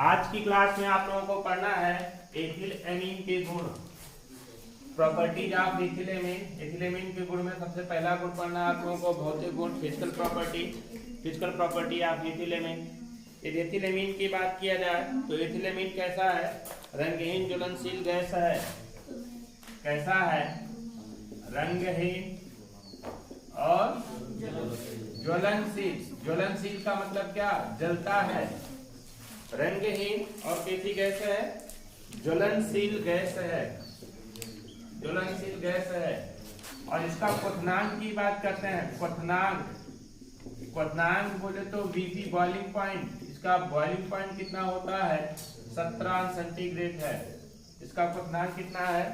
आज की क्लास में आप लोगों को पढ़ना है एथिल एमीन के गुण, प्रॉपर्टीज ऑफ एथिलेमीन। एथिलेमीन के गुण में सबसे पहला गुण पढ़ना है आप लोगों को भौतिक गुण, फिजिकल प्रॉपर्टी ऑफ एथिलेमीन। यदि एथिलेमीन की बात किया जाए तो एथिलेमीन कैसा है? रंगहीन ज्वलनशील गैस है। कैसा है? रंगहीन और ज्वलनशील। ज्वलनशील का मतलब क्या? जलता है। रंगहीन और कैसी गैस है? ज्वलनशील गैस है। ज्वलनशील गैस है। और इसका क्वथनांक की बात करते हैं। क्वथनांक बोले तो Vp बॉइलिंग पॉइंट। इसका बॉइलिंग पॉइंट कितना होता है? 17 अंश सेंटीग्रेड है। इसका क्वथनांक कितना है?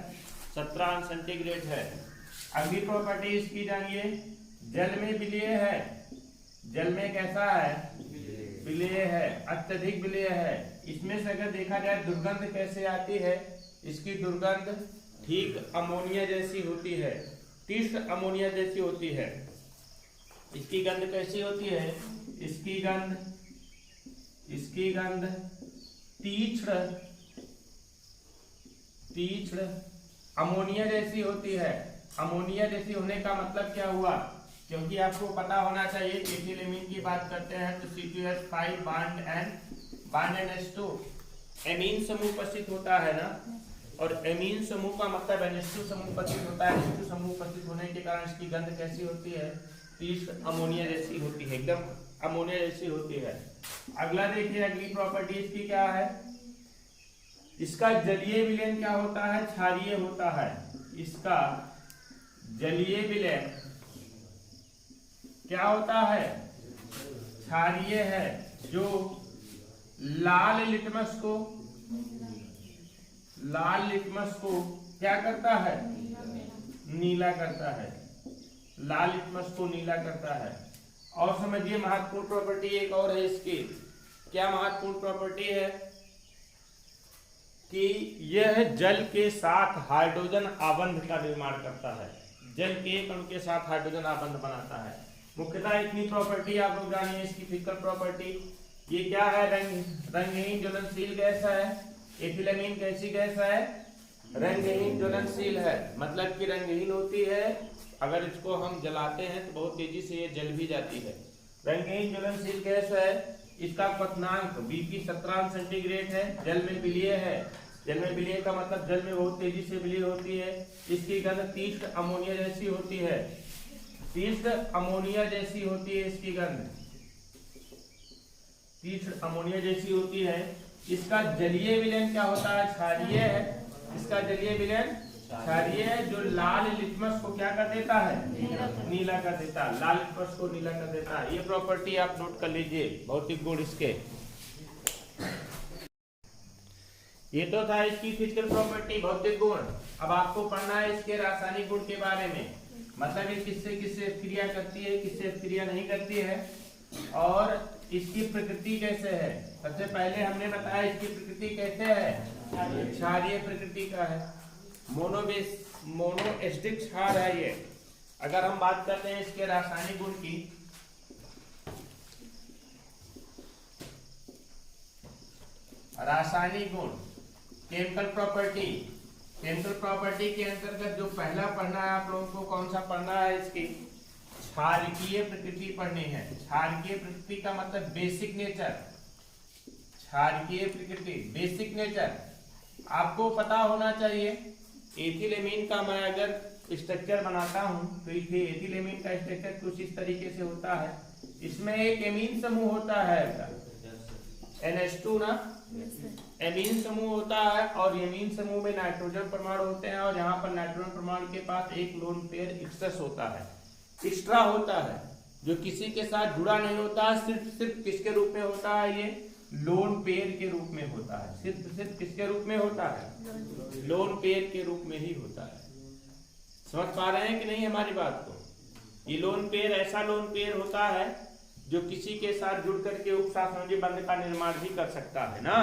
17 अंश सेंटीग्रेड है। अगली प्रॉपर्टी इसकी जानिए, जल में विलेय है। जल में कैसा है? विलेय है, अत्यधिक विलेय है। इसमें से अगर देखा जाए दुर्गंध कैसे आती है? इसकी दुर्गंध ठीक अमोनिया जैसी होती है, तीक्ष्ण अमोनिया जैसी होती है। इसकी गंध कैसी होती है? इसकी गंध तीक्ष्ण अमोनिया जैसी होती है। अमोनिया जैसी होने का मतलब क्या हुआ? क्योंकि आपको पता होना चाहिए एथिलेमीन की बात करते हैं तो C2H5 bond and H2 amine समूह उपस्थित होता है ना। और एमीन समूह का मतलब NH2 समूह उपस्थित होता है। NH2 समूह उपस्थित होने के कारण इसकी गंध कैसी होती है? तीक्ष्ण अमोनिया जैसी होती है, एकदम अमोनिया जैसी होती है। अगला देखिए, अगली प्रॉपर्टी इसकी क्या है? इसका जलीय विलयन क्या होता है? क्षारीय होता है। इसका जलीय विलयन क्या होता है? क्षारीय है, जो लाल लिटमस को क्या करता है? नीला करता है। लाल लिटमस को नीला करता है। और समझिए महत्वपूर्ण प्रॉपर्टी एक और है इसकी। क्या महत्वपूर्ण प्रॉपर्टी है? कि यह जल के साथ हाइड्रोजन आबंध का निर्माण करता है। जल के एक अणु के साथ हाइड्रोजन आबंध बनाता है। मुख्यतः इतनी प्रॉपर्टी आप लोग जानिए। इसकी फिजिकल प्रॉपर्टी ये क्या है? रंगहीन ज्वलनशील गैस है। एथिलेमीन कैसी गैस है? रंगहीन ज्वलनशील है, मतलब कि रंगहीन होती है। अगर इसको हम जलाते हैं तो बहुत तेजी से ये जल भी जाती है। रंगहीन ज्वलनशील गैस है। इसका क्वथनांक Vp 17 अंश सेंटीग्रेड है। जल में विलेय है। जल में विलेय का मतलब जल में बहुत तेजी से विलेय होती है। इसकी गंध तीक्ष्ण अमोनिया जैसी होती है। तीक्ष्ण अमोनिया जैसी होती है इसकी गंध, तीक्ष्ण अमोनिया जैसी होती है। इसका जलीय विलयन क्या होता है? क्षारीय है। इसका जलीय विलयन क्षारीय है, जो लाल लिटमस को क्या कर देता है? नीला कर देता है। लाल लिटमस को नीला कर देता है। ये प्रॉपर्टी आप नोट कर लीजिए, भौतिक गुण इसके। ये तो था इसकी फिजिकल प्रॉपर्टी, भौतिक गुण। अब आपको पढ़ना है इसके रासायनिक गुण के बारे में। मतलब ये किससे क्रिया करती है, किससे क्रिया नहीं करती है, और इसकी प्रकृति कैसे है। सबसे पहले हमने बताया इसकी प्रकृति कैसे है? क्षारीय प्रकृति का है। मोनोएसिडिक क्षार है ये। अगर हम बात करते हैं इसके रासायनिक गुण की, रासायनिक गुण, केमिकल प्रॉपर्टी के अंतर्गत जो पहला पढ़ना है आप लोगों को, कौन सा पढ़ना है? इसकी क्षारकीय प्रकृति पढ़नी है। क्षारकीय प्रकृति का मतलब बेसिक नेचर। क्षारकीय प्रकृति, बेसिक नेचर आपको पता होना चाहिए। एथिलेमीन का मैं अगर स्ट्रक्चर बनाता हूं तो एथिलेमीन का स्ट्रक्चर कुछ इस तरीके से होता है। इसमें एक एमीन समूह होता है, NH2 ना, एमीन समूह होता है। और एमीन समूह में नाइट्रोजन परमाणु होते हैं, और यहाँ पर नाइट्रोजन परमाणु के पास एक लोन पेयर एक्स्ट्रा होता है, जो किसी के साथ जुड़ा नहीं होता है। सिर्फ किसके रूप में होता है? ये लोन पेयर के रूप में होता है। सिर्फ किसके रूप में होता है? लोन पेयर के रूप में ही होता है। समझ पा रहे हैं कि नहीं हमारी बात को? ये लोन पेयर ऐसा लोन पेयर होता है जो किसी के साथ जुड़ करके उपसहसंयोजी बंध का निर्माण भी कर सकता है ना।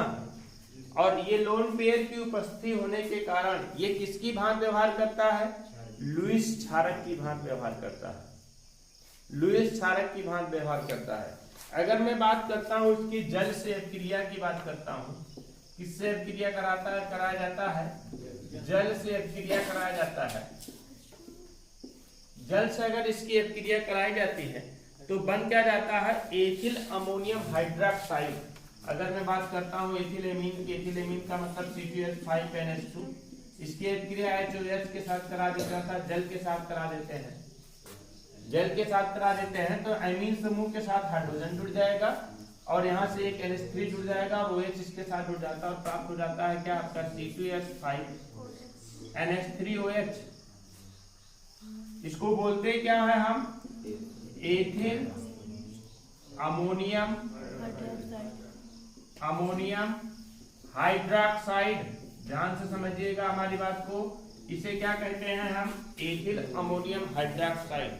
और ये लोन पेयर की उपस्थिति होने के कारण ये किसकी भांति व्यवहार करता है? लुईस क्षारक की भांति व्यवहार करता है। लुईस क्षारक की भांति व्यवहार करता है। अगर मैं बात करता हूं इसकी जल से अपक्रिया की बात करता हूं, किससे अपक्रिया कराया जाता है? जल से अपक्रिया कराया जाता है। जल से अगर इसकी अपक्रिया कराई जाती है तो बन क्या जाता है? Ethyl ammonium hydroxide. अगर मैं बात करता हूं एथिलेमीन की, एथिलेमीन का मतलब C2H5NH2, इसकी अपक्रिया HOH के साथ करा दी जाता है, जल के साथ करा देते हैं। जल के साथ करा देते हैं तो एमीन समूह के साथ हाइड्रोजन जुड़ जाएगा और यहाँ से एक NH3 जुड़ जाएगा और OH इसके साथ जुड़ जाता है और प्राप्त हो जाता है क्या? आपका C2H5NH3OH। इसको बोलते हैं क्या है हम? Ethyl ammonium hydroxide. ध्यान से समझिएगा हमारी बात को, इसे क्या कहते हैं हम? Ethyl ammonium hydroxide.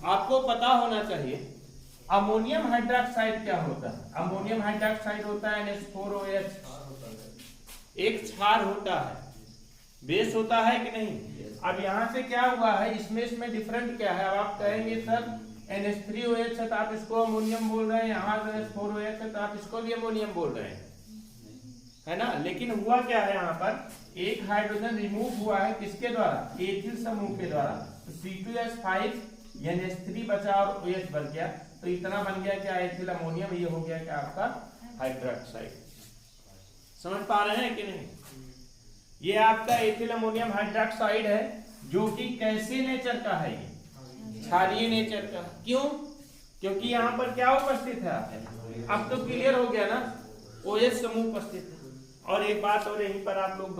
आपको पता होना चाहिए अमोनियम हाइड्रोक्साइड क्या होता है। अमोनियम हाइड्रोक्साइड होता है NH4OH, एक क्षार होता है, बेस होता है कि नहीं। अब यहां से क्या हुआ है, इसमें डिफरेंट क्या है? अब आप कहेंगे सर NH3OH है तो आप इसको अमोनियम बोल रहे हैं, यहाँ NH4OH है तो आप इसको भी अमोनियम बोल रहे हैं, है ना। लेकिन हुआ क्या है, यहाँ पर एक हाइड्रोजन रिमूव हुआ है, किसके द्वारा? एथिल समूह के द्वारा। तो C2H5NH3 बचा और OH बच गया, तो इतना बन गया क्या? Ethyl ammonium. ये हो गया क्या आपका? हाइड्रोक्साइड। समझ पा रहे हैं कि नहीं? ये आपका एथिल अमोनियम हाइड्रोक्साइड है, जो कि कैसे नेचर का है? ये क्षारीय नेचर का। क्यों? क्योंकि यहाँ पर क्या उपस्थित है? अब तो क्लियर हो गया ना, OH समूह उपस्थित है। और एक बात और यहीं पर आप लोग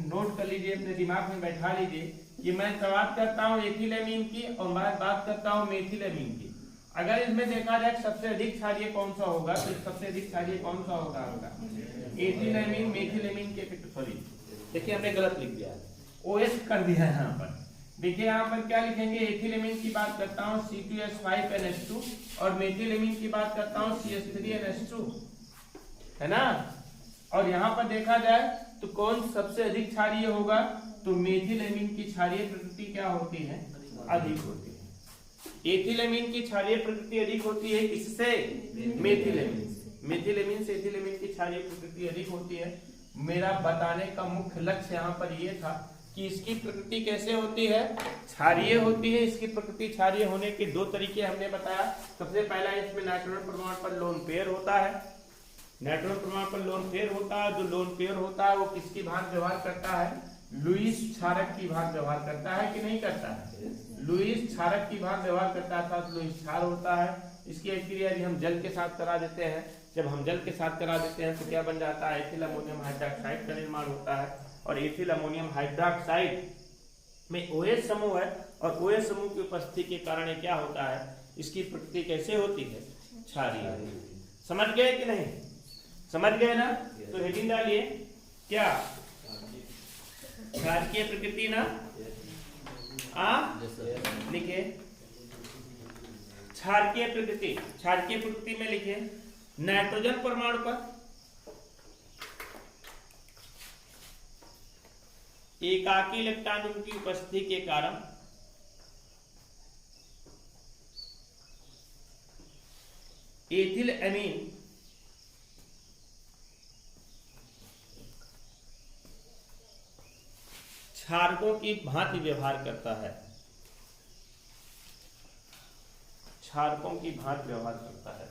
नोट कर लीजिए, अपने दिमाग में बैठा लीजिए कि मैं बात करता हूँ एथिलेमीन की और मैं बात करता हूँ मेथिलेमीन की। अगर इसमें देखा जाए सबसे अधिक क्षारीय कौन सा होगा, तो सबसे अधिक क्षारीय कौन सा होगा आपका? एथिलेमीन। मेथिलेमीन के, सॉरी देखिए हमने गलत लिख दिया, OH कर दिया है यहाँ पर। देखिए यहाँ पर क्या लिखेंगे? एथिलेमीन की बात करता हूँ C2H5NH2 और मेथिलेमीन की बात करता हूँ CH3NH2, है ना। और यहाँ पर देखा जाए तो कौन सबसे अधिक क्षारीय होगा? तो मेथिलेमीन की क्षारीय प्रकृति क्या होती है? अधिक होती है। एथिलेमीन की क्षारीय प्रकृति अधिक होती है, किससे? मेथिलेमीन। मेथिलेमीन से एथिलेमीन की क्षारीय प्रकृति अधिक होती है। मेरा बताने का मुख्य लक्ष्य यहाँ पर यह था कि इसकी प्रकृति कैसे होती है? क्षारीय होती है। इसकी प्रकृति क्षारीय होने के दो तरीके हमने बताया। सबसे पहला, इसमें नाइट्रोजन परमाणु पर लोन पेयर होता है। नाइट्रोजन परमाणु पर लोन पेयर होता है। जो लोन पेयर होता है वो किसकी भांति व्यवहार करता है? लुईस क्षारक की भांति व्यवहार करता है कि नहीं करता है? लुईस क्षारक की भांति व्यवहार करता था तो लुईस क्षार होता है। इसकी क्रिया यदि हम जल के साथ करा देते हैं, जब हम जल के साथ करा देते हैं तो क्या बन जाता है? एथिल अमोनियम हाइड्रोक्साइड का निर्माण होता है। और एथिल अमोनियम हाइड्रोक्साइड में OH समूह है और OH समूह की उपस्थिति के कारण क्या होता है? इसकी प्रकृति कैसे होती है? क्षारीय। समझ गए कि नहीं? समझ गए ना? तो हेडिंग डालिए क्या? क्षारीय प्रकृति ना, लिखे क्षारीय प्रकृति। क्षारीय प्रकृति में लिखे नाइट्रोजन परमाणु पर एकाकी इलेक्ट्रॉनों की उपस्थिति के कारण एथिल एमीन क्षारकों की भांति व्यवहार करता है। क्षारकों की भांति व्यवहार करता है।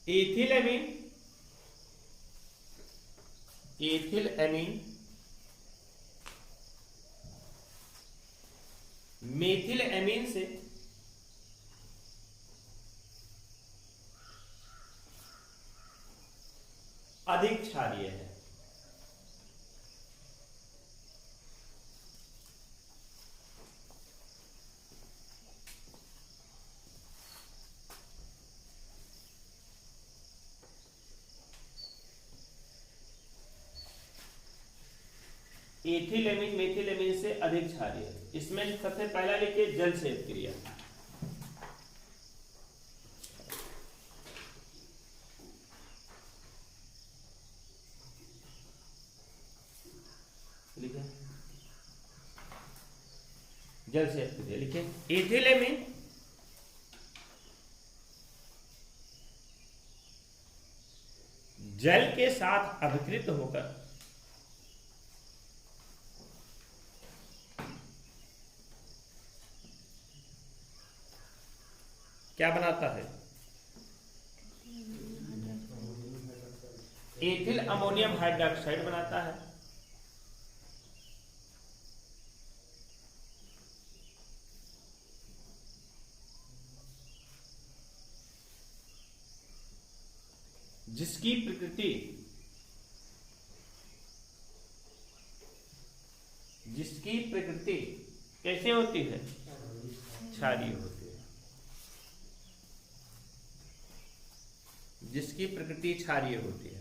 एथिल एमीन मेथिल एमीन से अधिक क्षारीय है। एथिलेमीन मेथिलेमीन से अधिक क्षारीय है। इसमें सबसे पहला लिखिए जल से क्रिया। जल से अभिक्रिया लिखिए। एथिलेमिन जल के साथ अभिकृत होकर क्या बनाता है? एथिल अमोनियम हाइड्रोक्साइड बनाता है। जिसकी प्रकृति कैसे होती है? क्षारीय होती है। जिसकी प्रकृति क्षारीय होती है।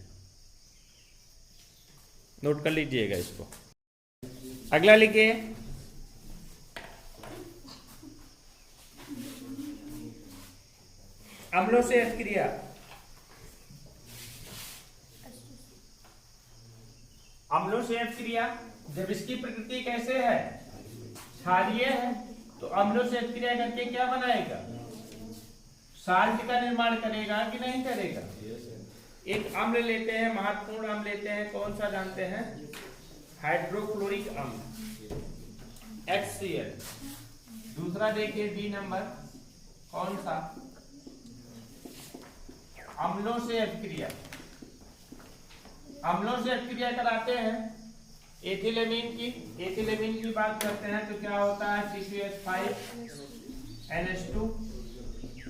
नोट कर लीजिएगा इसको। अगला लिखिए, अम्लों से अभिक्रिया। अम्लों से अभिक्रिया, जब इसकी प्रकृति कैसे है? क्षारीय है, तो अम्लों से अभिक्रिया करके क्या बनाएगा? साल्ट का निर्माण करेगा कि नहीं करेगा? एक अम्ल लेते हैं, महत्वपूर्ण अम्ल लेते हैं, कौन सा जानते हैं? हाइड्रोक्लोरिक अम्ल HCl। दूसरा देखिए डी नंबर, कौन सा? अम्लों से अभिक्रिया। अम्लों से अभिक्रिया कराते हैं एथिलेमीन की बात करते हैं तो क्या होता है? C2H5NH2।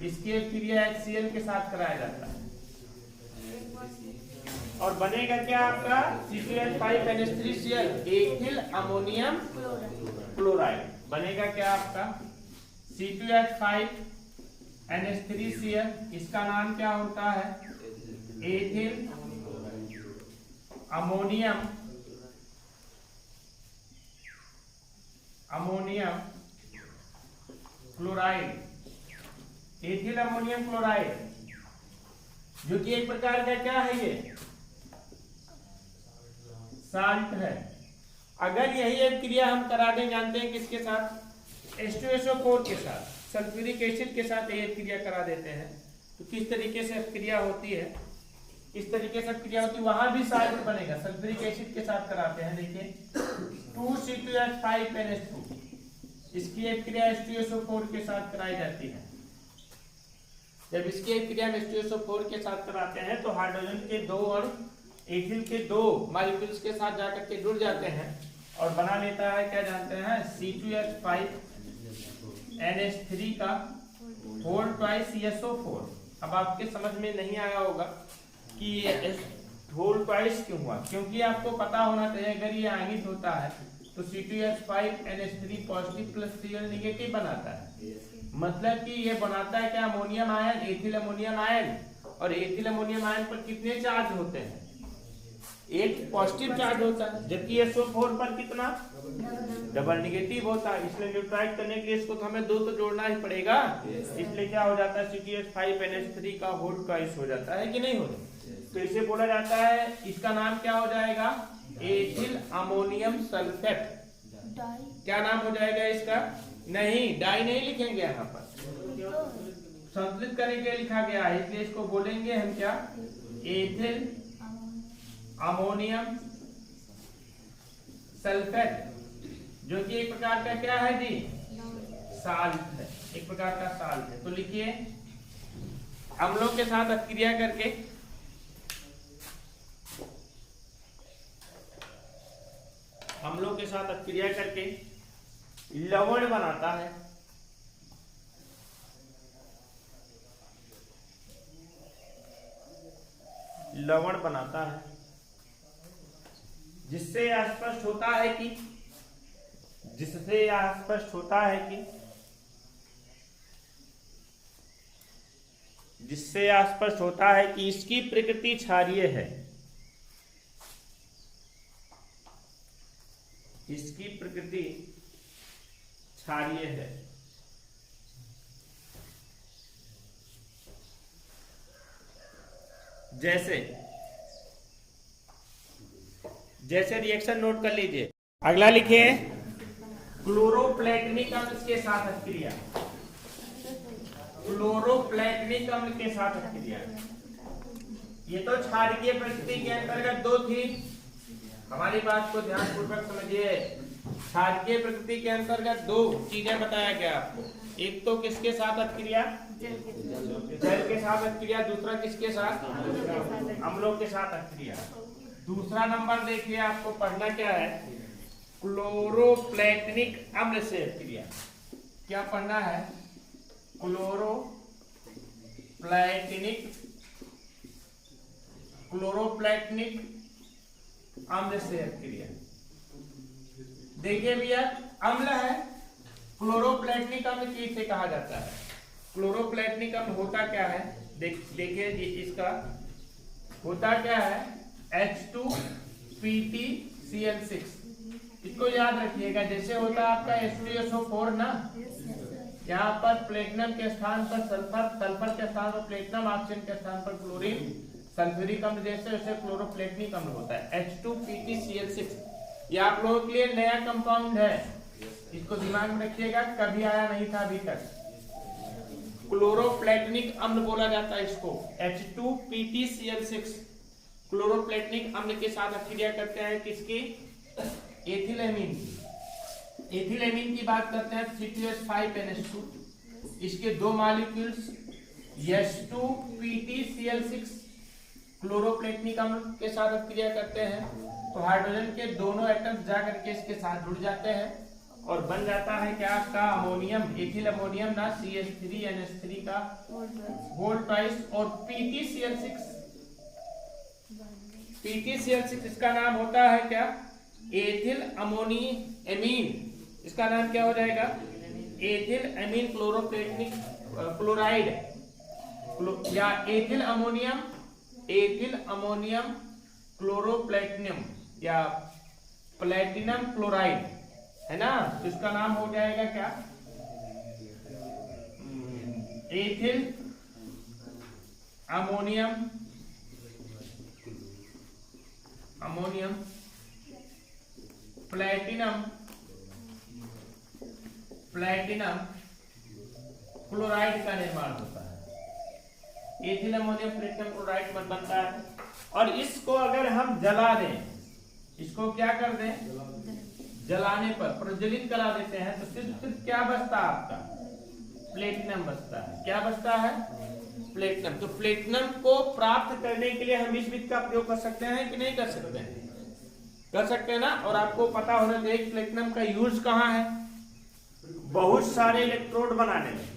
इसकी अभिक्रिया HCl के साथ कराया जाता है और बनेगा क्या आपका? C2H5NH3Cl, ethyl ammonium chloride. बनेगा क्या आपका? C2H5NH3Cl। इसका नाम क्या होता है? Ethyl ammonium chloride. Ethyl ammonium chloride, जो कि एक प्रकार का क्या है? ये साल्ट है। अगर यही अभिक्रिया हम करा दें, जानते हैं किसके साथ? H2SO4 के साथ, सल्फ्यूरिक एसिड के साथ ये अभिक्रिया करा देते हैं तो किस तरीके से अभिक्रिया होती है? इस तरीके से अभिक्रिया होती है। वहां भी साल्ट बनेगा, सल्फ्यूरिक एसिड के साथ कराते हैं। देखिए 2C2H5NH2, इसकी अभिक्रिया H2SO4 के साथ कराई जाती है। जब इसकी अभिक्रिया में H2SO4 के साथ कराते हैं तो हाइड्रोजन के दो और एथिल के दो मॉलिक्यूल्स के साथ जाकर के जुड़ जाते हैं और बना लेता है, क्या जानते हैं? C2H5NH3 का होल ट्वाइस SO4। अब आपके समझ में नहीं आया होगा कि ये होल ट्वाइस क्यों हुआ, क्योंकि आपको पता होना चाहिए अगर ये आयनित होता है तो C2H5NH3 positive plus Cl negative बनाता है। मतलब कि ये बनाता है क्या? Ammonium ion, ethyl ammonium ion. और एथिल अमोनियम आयन पर कितने चार्ज होते हैं? एक पॉजिटिव चार्ज होता है, जबकि SO4 पर कितना? डबल नेगेटिव होता है। इसलिए न्यूट्राइट करने के लिए इसको तो हमें दो तो जोड़ना ही पड़ेगा। इसलिए क्या हो जाता है? C2H5NH3 का होल ट्वाइस हो जाता है कि नहीं होता? तो इसे बोला जाता है, इसका नाम क्या हो जाएगा? Ethyl ammonium sulphate. क्या नाम हो जाएगा इसका? नहीं, डाई नहीं लिखेंगे यहाँ पर, संतुलित करने के लिए लिखा गया है, इसलिए इसको बोलेंगे हम क्या? एथिल अमोनियम सल्फेट, जो कि एक प्रकार का क्या है जी? साल्ट है, एक प्रकार का साल्ट है। तो लिखिए, अम्लों के साथ अभिक्रिया करके लवण बनाता है। लवण बनाता है, जिससे यह स्पष्ट होता है कि इसकी प्रकृति क्षारीय है। इसकी प्रकृति क्षारीय है। जैसे रिएक्शन नोट कर लीजिए। अगला लिखिए, क्लोरोप्लेटनिक अम्ल के साथ अभिक्रिया, क्लोरोप्लेटनिक अम्ल के साथ अभिक्रिया। ये तो क्षारकीय प्रकृति के अंतर्गत दो थी, हमारी बात को ध्यानपूर्वक समझिए। क्षारकीय प्रकृति के अंतर्गत दो चीजें बताया गया आपको, एक तो किसके साथ अभिक्रिया, जल के साथ अभिक्रिया, दूसरा किसके साथ, अम्लों के साथ अभिक्रिया। दूसरा नंबर देखिए, आपको पढ़ना क्या है, क्लोरोप्लेटनिक अम्ल से अभिक्रिया। क्या पढ़ना है, क्लोरोप्लेटनिक अम्ल से अभिक्रिया। देखिए भैया, अम्ल है, क्लोरोप्लेटनिक अम्ल किसे कहा जाता है। क्लोरोप्लेटनिक अम्ल होता क्या है, देखिए इसका होता क्या है, H2PtCl6। इसको याद रखिएगा, जैसे होता है आपका H2SO4 ना, यहाँ पर प्लेटिनम के स्थान पर सल्फर, सल्फर के स्थान पर प्लेटिनम, ऑक्सीजन के स्थान पर क्लोरीन, सल्फ्यूरिक अम्ल जैसे वैसे क्लोरोप्लेटनिक अम्ल होता है H2PtCl6। ये आप लोगों के लिए नया कंपाउंड है, इसको दिमाग में रखिएगा, कभी आया नहीं था अभी तक। क्लोरोप्लेटनिक अम्ल बोला जाता है इसको, H2PtCl6। क्लोरोप्लेटनिक अम्ल के साथ अभिक्रिया करते हैं किसकी, एथिलेमीन की। एथिलेमीन की बात करते हैं, C2H5NH2, इसके दो मॉलिक्यूल्स H2PtCl6 क्लोरोप्लेटनिक अम्ल के साथ अभिक्रिया करते हैं, तो हाइड्रोजन के दोनों एटम्स जाकर के इसके साथ जुड़ जाते हैं और बन जाता है क्या आपका अमोनियम, एथिल अमोनियम ना, CH3NH3 का होल ट्वाइस, और PtCl6 इसका नाम होता है क्या, एथिल अमोनियमीन। इसका नाम क्या हो जाएगा, एथिल अमीन क्लोरोप्लेटनिक क्लोराइड, या एथिल अमोनियम क्लोरोप्लेटिनम या प्लेटिनम क्लोराइड है ना, तो इसका नाम हो जाएगा क्या, एथिल अमोनियम प्लेटिनम क्लोराइड का निर्माण होता है। एथिल अमोनियम प्लेटिनम क्लोराइड बनता है, और इसको अगर हम जला दें, इसको क्या कर दें, जलाने पर प्रज्वलित करा देते हैं, तो सिर्फ क्या बचता है आपका, प्लेटिनम बचता है। क्या बचता है, प्लेटिनम। तो प्लेटिनम को प्राप्त करने के लिए हम इस विधि का प्रयोग कर सकते हैं कि नहीं कर सकते हैं, कर सकते हैं ना। और आपको पता होना चाहिए प्लेटिनम का यूज कहाँ है, बहुत सारे इलेक्ट्रोड बनाने में,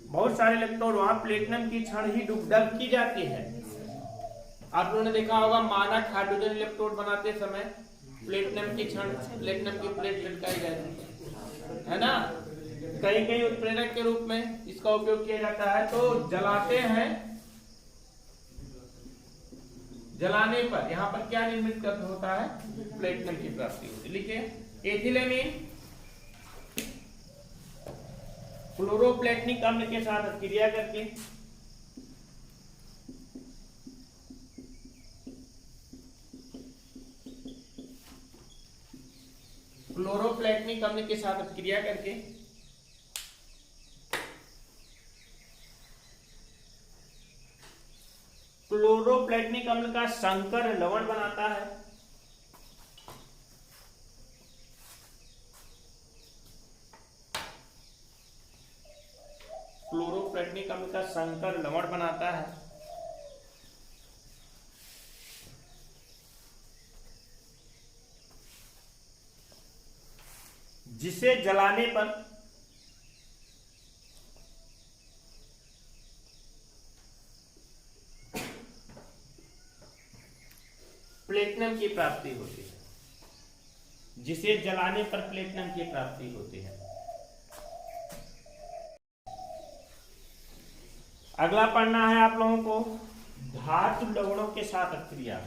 बहुत सारे इलेक्ट्रोड, वहां प्लेटिनम की छड़ ही डब की जाती है। आप लोगों ने देखा होगा मानक हाइड्रोजन इलेक्ट्रोड बनाते समय प्लेटिनम की छड़, प्लेटिनम की प्लेट लटकाई जाती है ना, कहीं कहीं उत्प्रेरक के रूप में इसका उपयोग किया जाता है। तो जलाते हैं, जलाने पर यहाँ पर क्या निर्मित होता है, प्लेटिनम की प्राप्ति होती है। लिखिए, एथिलेमीन क्लोरोप्लेटनिक अम्ल के साथ अभिक्रिया करके क्लोरोप्लेटनिक अम्ल के साथ अभिक्रिया करके क्लोरोप्लेटनिक अम्ल का संकर लवण बनाता है। क्लोरोप्लेटनिक अम्ल का संकर लवण बनाता है, जिसे जलाने पर प्लेटिनम की प्राप्ति होती है, जिसे जलाने पर प्लेटिनम की प्राप्ति होती है। अगला पढ़ना है आप लोगों को धातु लवणों के साथ अभिक्रिया,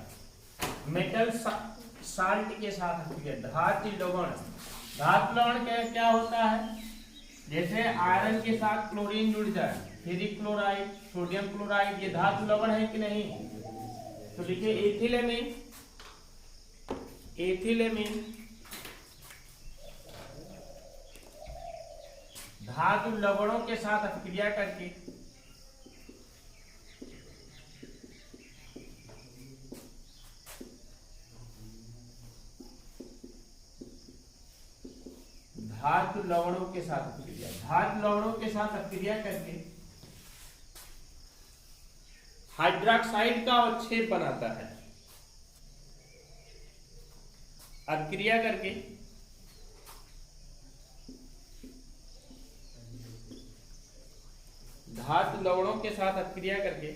मेटल साल्ट के साथ अभिक्रिया। धातु लवण, धातु लवण क्या होता है, जैसे आयरन के साथ क्लोरीन जुड़ जाए, फेरिक क्लोराइड, सोडियम क्लोराइड, ये धातु लवण है कि नहीं। तो देखिए एथिलेमीन, एथिलेमीन धातु लवणों के साथ अभिक्रिया करके धातु लवणों के साथ अभिक्रिया करके हाइड्रोक्साइड का अवक्षेप बनाता है। अभिक्रिया करके धातु लवणों के साथ अभिक्रिया करके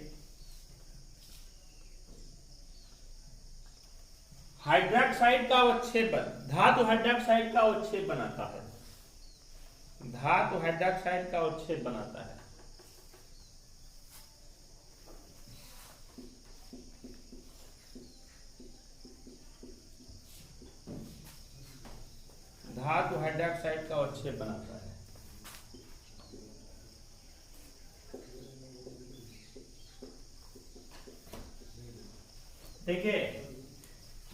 हाइड्रोक्साइड का अवक्षेप धातु हाइड्रोक्साइड का अवक्षेप बनाता है। धातु हाइड्रोक्साइड का अवक्षेप बनाता है। धातु हाइड्रोक्साइड का अवक्षेप बनाता है। देखिए,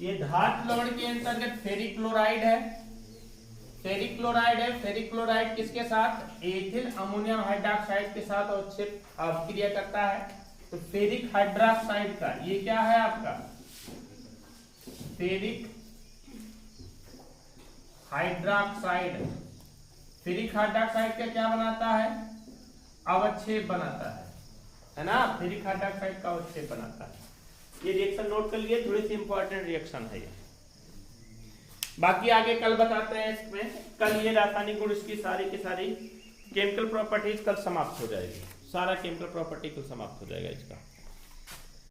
ये धातु लवण के अंतर्गत फेरिक क्लोराइड है। फेरिक क्लोराइड किसके साथ? एथिल अमोनियम हाइड्रोक्साइड के साथ अवक्षेप अभिक्रिया करता है। तो फेरिक हाइड्रोक्साइड का ये क्या है आपका? Ferric hydroxide. फेरिक हाइड्रोक्साइड का क्या बनाता है? अवक्षेप बनाता है ना? फेरिक हाइड्रोक्साइड का अवक्षेप बनाता है। ये रिएक्शन नोट कर लिए, थोड़ी सी इंपॉर्टेंट रिएक्शन है ये। बाकी आगे कल बताते हैं इसमें। कल ये रासायनिक गुण इसकी सारी की सारी केमिकल प्रॉपर्टीज कल समाप्त हो जाएगी। सारा केमिकल प्रॉपर्टी कल समाप्त हो जाएगा इसका।